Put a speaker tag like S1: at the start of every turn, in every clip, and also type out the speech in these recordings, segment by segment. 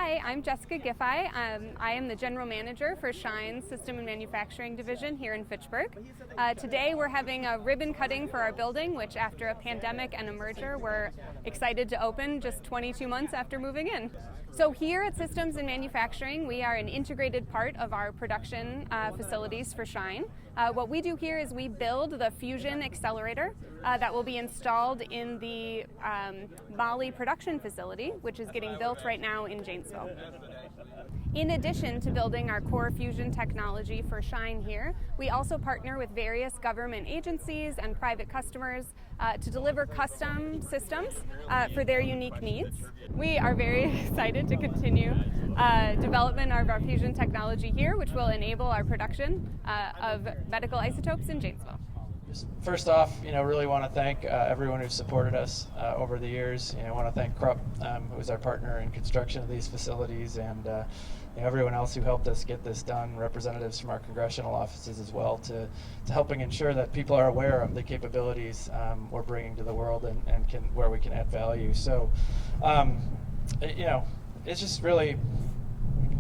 S1: Hi, I'm Jessica Giffey. I am the General Manager for Shine's System and Manufacturing Division here in Fitchburg. Today we're having a ribbon cutting for our building, which after a pandemic and a merger, we're excited to open just 22 months after moving in. So here at Systems and Manufacturing, we are an integrated part of our production facilities for Shine. What we do here is we build the fusion accelerator that will be installed in the Moly production facility, which is getting built right now in Janesville. In addition to building our core fusion technology for Shine here, we also partner with various government agencies and private customers to deliver custom systems for their unique needs. We are very excited to continue development of our fusion technology here, which will enable our production of medical isotopes in Janesville.
S2: First off, really want to thank everyone who's supported us over the years. I want to thank Krupp, who is our partner in construction of these facilities, and everyone else who helped us get this done, representatives from our congressional offices as well, to helping ensure that people are aware of the capabilities we're bringing to the world and where we can add value. So, it's just really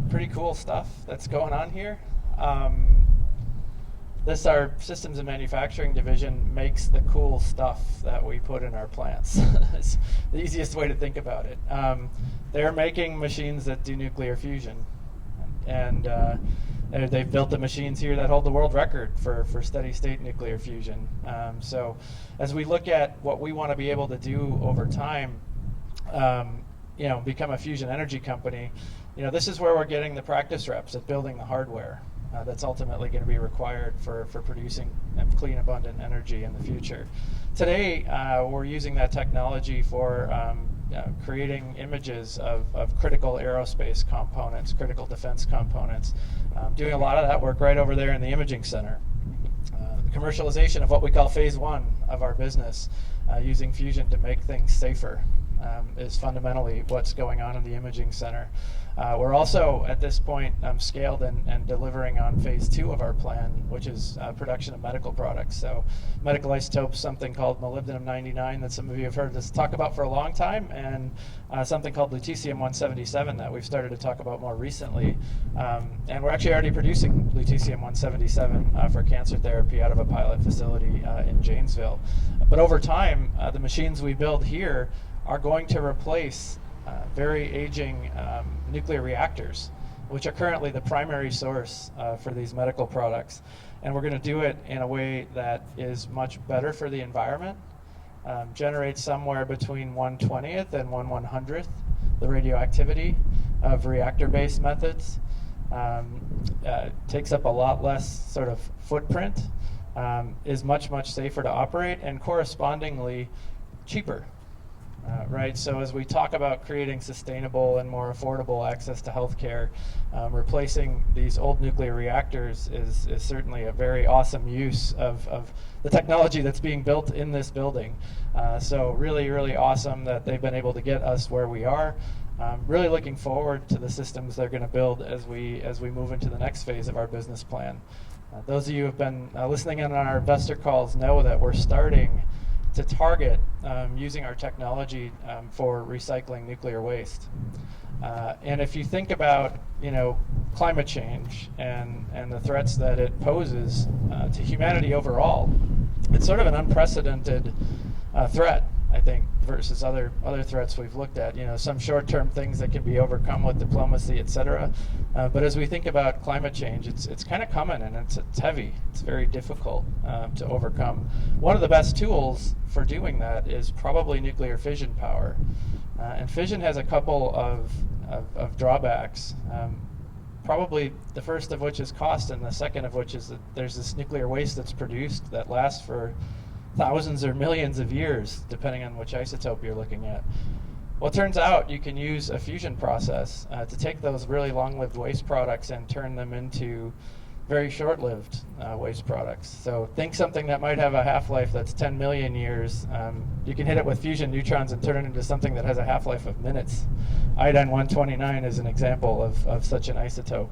S2: pretty cool stuff that's going on here. Our Systems and Manufacturing Division makes the cool stuff that we put in our plants. It's the easiest way to think about it. They're making machines that do nuclear fusion. And they've built the machines here that hold the world record for steady state nuclear fusion. So as we look at what we want to be able to do over time, become a fusion energy company, this is where we're getting the practice reps at building the hardware. That's ultimately going to be required for producing clean, abundant energy in the future. Today, we're using that technology for creating images of critical aerospace components, critical defense components, doing a lot of that work right over there in the imaging center. The commercialization of what we call phase one of our business, using fusion to make things safer, is fundamentally what's going on in the imaging center. We're also, at this point, scaled and delivering on phase two of our plan, which is production of medical products. So medical isotopes, something called molybdenum-99 that some of you have heard us talk about for a long time, and something called lutetium-177 that we've started to talk about more recently. And we're actually already producing lutetium-177 for cancer therapy out of a pilot facility in Janesville. But over time, the machines we build here are going to replace very aging nuclear reactors, which are currently the primary source for these medical products. And we're going to do it in a way that is much better for the environment, generates somewhere between 1/20th and 1/100th the radioactivity of reactor-based methods, takes up a lot less sort of footprint, is much, much safer to operate, and correspondingly cheaper. Right, so as we talk about creating sustainable and more affordable access to healthcare, replacing these old nuclear reactors is certainly a very awesome use of the technology that's being built in this building. So really, really awesome that they've been able to get us where we are. Really looking forward to the systems they're going to build as we move into the next phase of our business plan. Those of you who have been listening in on our investor calls know that we're starting to target using our technology for recycling nuclear waste. And if you think about, climate change and the threats that it poses to humanity overall, it's sort of an unprecedented threat, I think, versus other threats we've looked at. Some short-term things that can be overcome with diplomacy, etc. But as we think about climate change, it's kind of coming, and it's heavy. It's very difficult to overcome. One of the best tools for doing that is probably nuclear fission power. And fission has a couple of drawbacks. Probably the first of which is cost, and the second of which is that there's this nuclear waste that's produced that lasts for thousands or millions of years, depending on which isotope you're looking at. Well, it turns out you can use a fusion process to take those really long-lived waste products and turn them into very short-lived waste products. So think something that might have a half-life that's 10 million years. You can hit it with fusion neutrons and turn it into something that has a half-life of minutes. Iodine-129 is an example of such an isotope.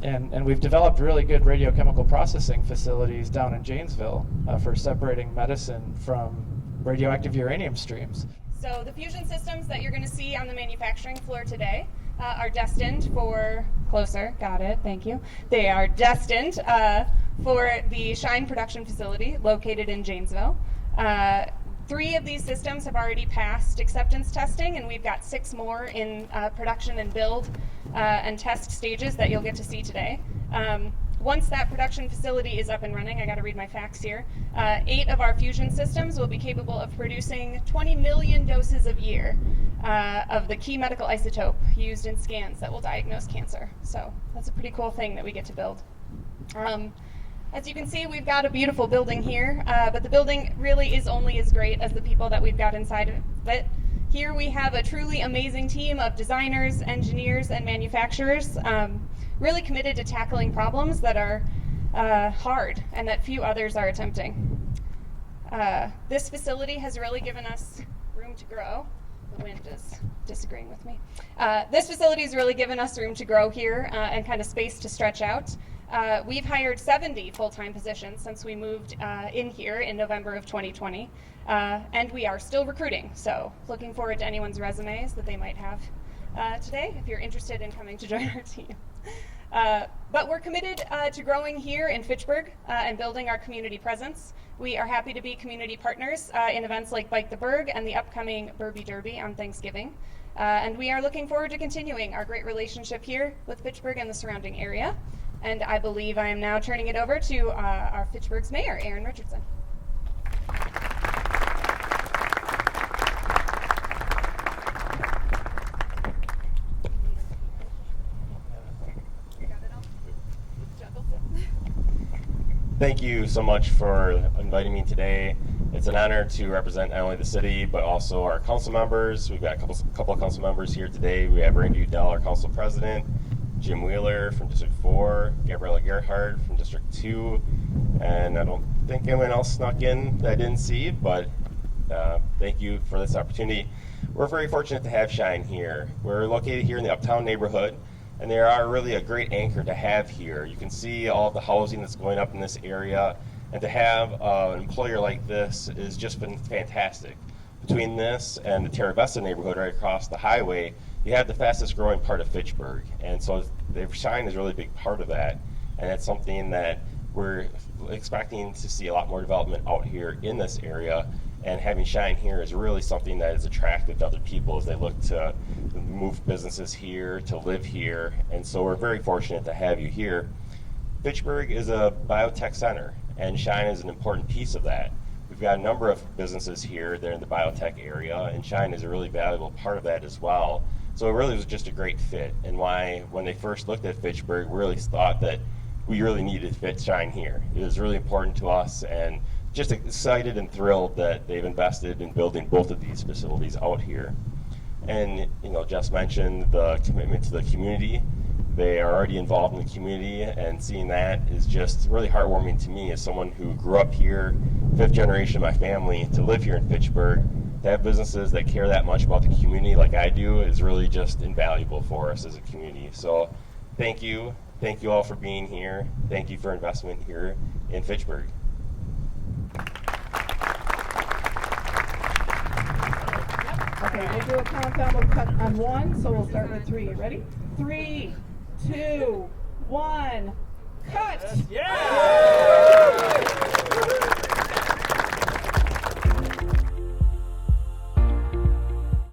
S2: And we've developed really good radiochemical processing facilities down in Janesville for separating medicine from radioactive uranium streams.
S1: So the fusion systems that you're going to see on the manufacturing floor today are destined for, closer, got it, thank you. They are destined for the Shine production facility located in Janesville. 3 of these systems have already passed acceptance testing, and we've got 6 more in production and build and test stages that you'll get to see today. Once that production facility is up and running, I got to read my facts here, 8 of our fusion systems will be capable of producing 20 million doses a year of the key medical isotope used in scans that will diagnose cancer. So that's a pretty cool thing that we get to build. As you can see, we've got a beautiful building here, but the building really is only as great as the people that we've got inside of it. Here we have a truly amazing team of designers, engineers, and manufacturers, really committed to tackling problems that are hard and that few others are attempting. This facility has really given us room to grow. The wind is disagreeing with me. This facility has really given us room to grow here and kind of space to stretch out. We've hired 70 full-time positions since we moved in here in November of 2020, and we are still recruiting, so looking forward to anyone's resumes that they might have today if you're interested in coming to join our team. But we're committed to growing here in Fitchburg and building our community presence. We are happy to be community partners in events like Bike the Berg and the upcoming Burby Derby on Thanksgiving. And we are looking forward to continuing our great relationship here with Fitchburg and the surrounding area. And I believe I am now turning it over to our Fitchburg's mayor, Aaron Richardson.
S3: Thank you so much for inviting me today. It's an honor to represent not only the city, but also our council members. We've got a couple of council members here today. We have Randy Udell, our council president, Jim Wheeler from District 4, Gabriella Gerhardt from District 2, and I don't think anyone else snuck in that I didn't see, but thank you for this opportunity. We're very fortunate to have Shine here. We're located here in the Uptown neighborhood, and they are really a great anchor to have here. You can see all of the housing that's going up in this area, and to have an employer like this has just been fantastic. Between this and the Terra Vista neighborhood right across the highway, you have the fastest growing part of Fitchburg, and so Shine is really a big part of that, and it's something that we're expecting to see a lot more development out here in this area, and having Shine here is really something that is attractive to other people as they look to move businesses here, to live here, and so we're very fortunate to have you here. Fitchburg is a biotech center, and Shine is an important piece of that. We've got a number of businesses here that are in the biotech area, and Shine is a really valuable part of that as well. So it really was just a great fit, and why when they first looked at Fitchburg, we really thought that we really needed to fit Shine here. It was really important to us, and just excited and thrilled that they've invested in building both of these facilities out here. And Jess mentioned the commitment to the community. They are already involved in the community, and seeing that is just really heartwarming to me as someone who grew up here, 5th generation of my family, to live here in Fitchburg. To have businesses that care that much about the community like I do is really just invaluable for us as a community. So thank you all for being here. Thank you for investment here in Fitchburg.
S4: Okay, we'll do a countdown. We'll cut on 1, so we'll start with 3. Ready? 3, 2, 1, cut!
S5: Yeah!